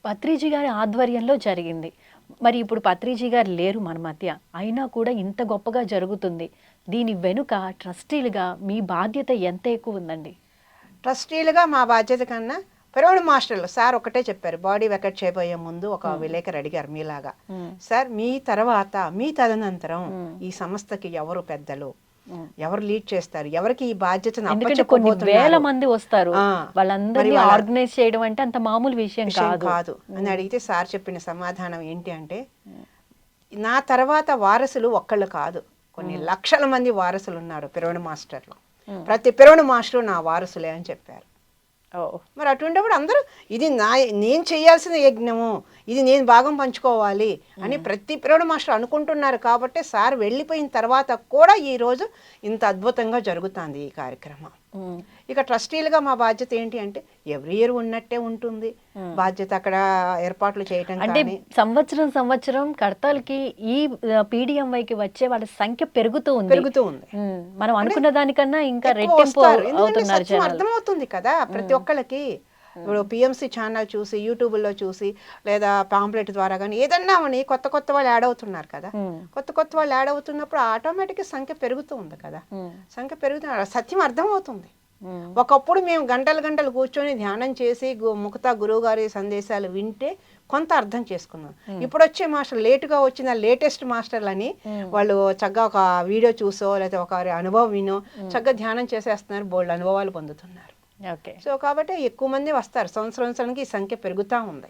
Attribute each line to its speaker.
Speaker 1: పత్రిజీ గారి ఆధ్వర్యంలో జరిగింది. మరి ఇప్పుడు పత్రిజీ గారు లేరు మన మధ్య. అయినా కూడా ఇంత గొప్పగా జరుగుతుంది. దీని వెనుక ట్రస్టీలుగా మీ బాధ్యత ఎంత ఎక్కువ ఉందండి?
Speaker 2: ట్రస్టీలుగా మా బాధ్యత కన్నా పిరమిడ్ మాస్టర్లు సార్ ఒకటే చెప్పారు. బాడీ వెకెట్ చేయబోయే ముందు ఒక విలేకరు అడిగారు మీలాగా, సార్ మీ తర్వాత మీ తదనంతరం ఈ సంస్థకి ఎవరు పెద్దలు, ఎవరు లీడ్ చేస్తారు, ఎవరికి ఈ బాధ్యతను
Speaker 1: ఎందుకంటే కొన్ని వేల
Speaker 2: అప్పచెప్పబోతున్నారు
Speaker 1: మంది వస్తారు, వాళ్ళందరినీ ఆర్గనైజ్ చేయడం అంటే అంత మామూలు విషయం
Speaker 2: కాదు అని అడిగితే సార్ చెప్పిన సమాధానం ఏంటి అంటే, నా తర్వాత వారసులు ఒక్కళ్ళు కాదు, కొన్ని లక్షల మంది వారసులు ఉన్నారు పిరమిడ్ మాస్టర్లు. ప్రతి పిరమిడ్ మాస్టర్ నా వారసులే అని చెప్పారు. మరి అటువంటిప్పుడు అందరూ ఇది నేను చేయాల్సిన యజ్ఞము, ఇది నేను భాగం పంచుకోవాలి అని ప్రతి పిరమిడ్ మాస్టర్ అనుకుంటున్నారు. కాబట్టి సార్ వెళ్ళిపోయిన తర్వాత కూడా ఈరోజు ఇంత అద్భుతంగా జరుగుతుంది ఈ కార్యక్రమం. ఇక ట్రస్టీలుగా మా బాధ్యత ఏంటి అంటే ఎవ్రీ ఇయర్ ఉన్నట్టే ఉంటుంది బాధ్యత, అక్కడ ఏర్పాట్లు చేయటం.
Speaker 1: అంటే సంవత్సరం కర్తలకి ఈ పీడిఎంవైకి వచ్చే వాళ్ళ సంఖ్య పెరుగుతూ ఉంది. మనం అనుకున్న దానికన్నా ఇంకా రెట్టింపు అవుతున్నారు జనాలు.
Speaker 2: అర్థమవుతుంది కదా ప్రతి ఒక్కళ్ళకి. ఇప్పుడు పిఎంసి ఛానల్ చూసి, యూట్యూబ్లో చూసి, లేదా పాంప్లెట్ ద్వారా కానీ ఏదన్నా అని కొత్త వాళ్ళు యాడ్ అవుతున్నారు కదా. కొత్త వాళ్ళు యాడ్ అవుతున్నప్పుడు ఆటోమేటిక్గా సంఖ్య పెరుగుతూ ఉంది కదా. సంఖ్య పెరుగుతున్న సత్యం అర్థమవుతుంది. ఒకప్పుడు మేము గంటలు కూర్చొని ధ్యానం చేసి ముక్తా గురువు గారి సందేశాలు వింటే కొంత అర్థం చేసుకున్నాం. ఇప్పుడు వచ్చే మాస్టర్ లేటుగా వచ్చిన లేటెస్ట్ మాస్టర్లని వాళ్ళు చక్కగా ఒక వీడియో చూసో లేదా ఒక అనుభవం వినో చక్కగా ధ్యానం చేసేస్తున్నారు, బోల్డ్ అనుభవాలు పొందుతున్నారు. సో కాబట్టి ఎక్కువ మంది వస్తారు, సంవత్సరానికి ఈ సంఖ్య పెరుగుతూ ఉంది.